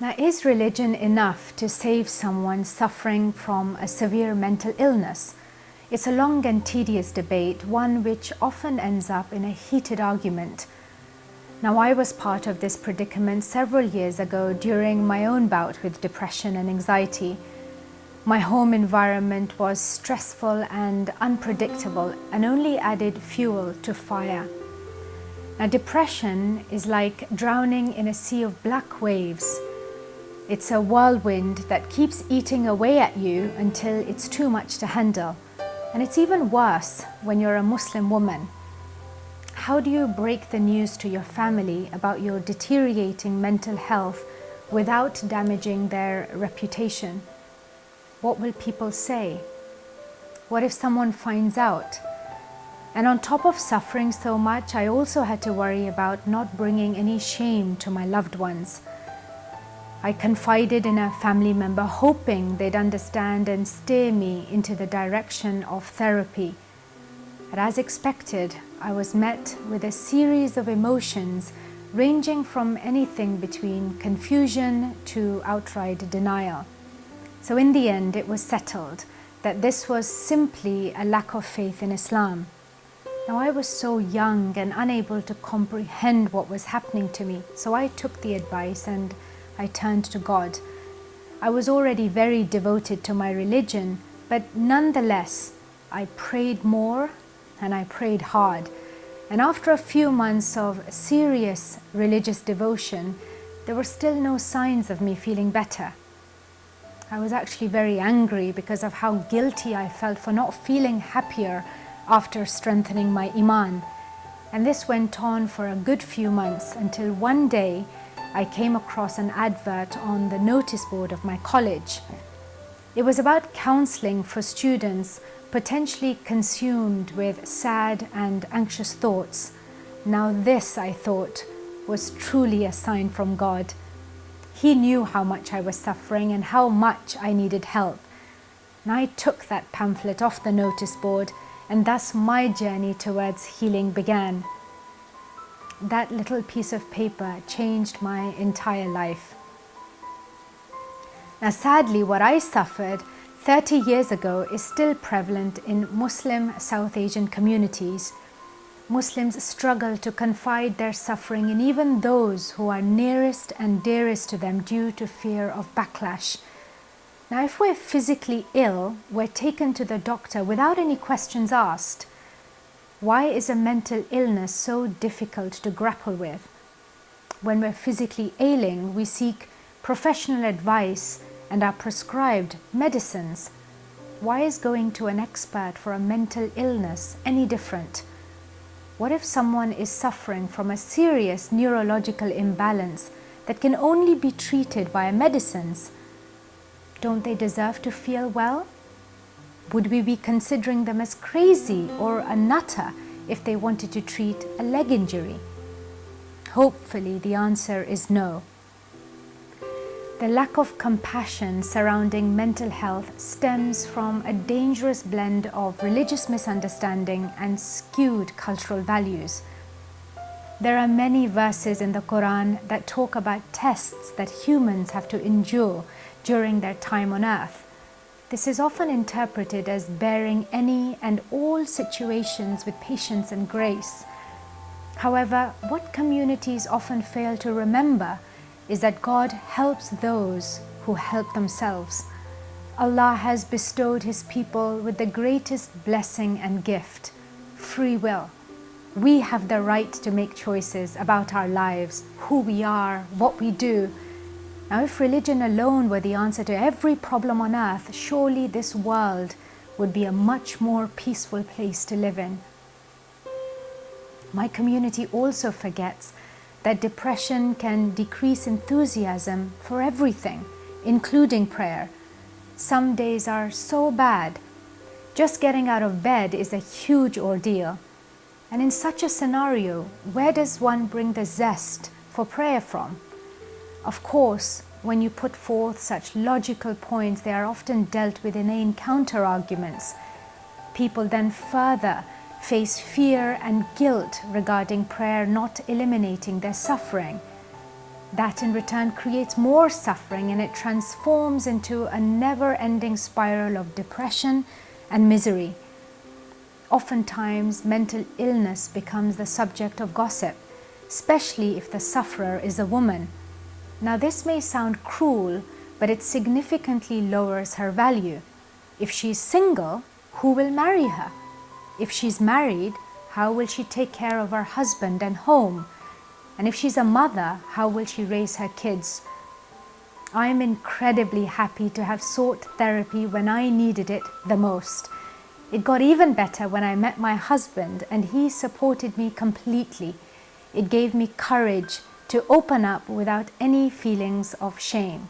Now, is religion enough to save someone suffering from a severe mental illness? It's a long and tedious debate, one which often ends up in a heated argument. Now, I was part of this predicament several years ago during my own bout with depression and anxiety. My home environment was stressful and unpredictable and only added fuel to fire. Now, depression is like drowning in a sea of black waves. It's a whirlwind that keeps eating away at you until it's too much to handle. And it's even worse when you're a Muslim woman. How do you break the news to your family about your deteriorating mental health without damaging their reputation? What will people say? What if someone finds out? And on top of suffering so much, I also had to worry about not bringing any shame to my loved ones. I confided in a family member, hoping they'd understand and steer me into the direction of therapy. But as expected, I was met with a series of emotions ranging from anything between confusion to outright denial. So in the end, it was settled that this was simply a lack of faith in Islam. Now, I was so young and unable to comprehend what was happening to me, so I took the advice and I turned to God. I was already very devoted to my religion, but nonetheless, I prayed more and I prayed hard. And after a few months of serious religious devotion, there were still no signs of me feeling better. I was actually very angry because of how guilty I felt for not feeling happier after strengthening my iman. And this went on for a good few months until one day I came across an advert on the notice board of my college. It was about counseling for students potentially consumed with sad and anxious thoughts. Now this, I thought, was truly a sign from God. He knew how much I was suffering and how much I needed help. And I took that pamphlet off the notice board, and thus my journey towards healing began. That little piece of paper changed my entire life. Now, sadly, what I suffered 30 years ago is still prevalent in Muslim South Asian communities. Muslims struggle to confide their suffering in even those who are nearest and dearest to them due to fear of backlash. Now, if we're physically ill, we're taken to the doctor without any questions asked. Why is a mental illness so difficult to grapple with? When we're physically ailing, we seek professional advice and are prescribed medicines. Why is going to an expert for a mental illness any different? What if someone is suffering from a serious neurological imbalance that can only be treated via medicines? Don't they deserve to feel well? Would we be considering them as crazy or a nutter if they wanted to treat a leg injury? Hopefully, the answer is no. The lack of compassion surrounding mental health stems from a dangerous blend of religious misunderstanding and skewed cultural values. There are many verses in the Quran that talk about tests that humans have to endure during their time on earth. This is often interpreted as bearing any and all situations with patience and grace. However, what communities often fail to remember is that God helps those who help themselves. Allah has bestowed His people with the greatest blessing and gift, free will. We have the right to make choices about our lives, who we are, what we do. Now, if religion alone were the answer to every problem on earth, surely this world would be a much more peaceful place to live in. My community also forgets that depression can decrease enthusiasm for everything, including prayer. Some days are so bad, just getting out of bed is a huge ordeal. And in such a scenario, where does one bring the zest for prayer from? Of course, when you put forth such logical points, they are often dealt with inane counter-arguments. People then further face fear and guilt regarding prayer not eliminating their suffering. That in return creates more suffering, and it transforms into a never-ending spiral of depression and misery. Oftentimes, mental illness becomes the subject of gossip, especially if the sufferer is a woman. Now, this may sound cruel, but it significantly lowers her value. If she's single, who will marry her? If she's married, how will she take care of her husband and home? And if she's a mother, how will she raise her kids? I'm incredibly happy to have sought therapy when I needed it the most. It got even better when I met my husband, and he supported me completely. It gave me courage to open up without any feelings of shame.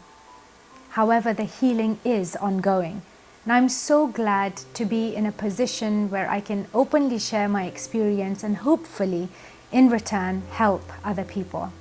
However, the healing is ongoing, and I'm so glad to be in a position where I can openly share my experience and hopefully, in return, help other people.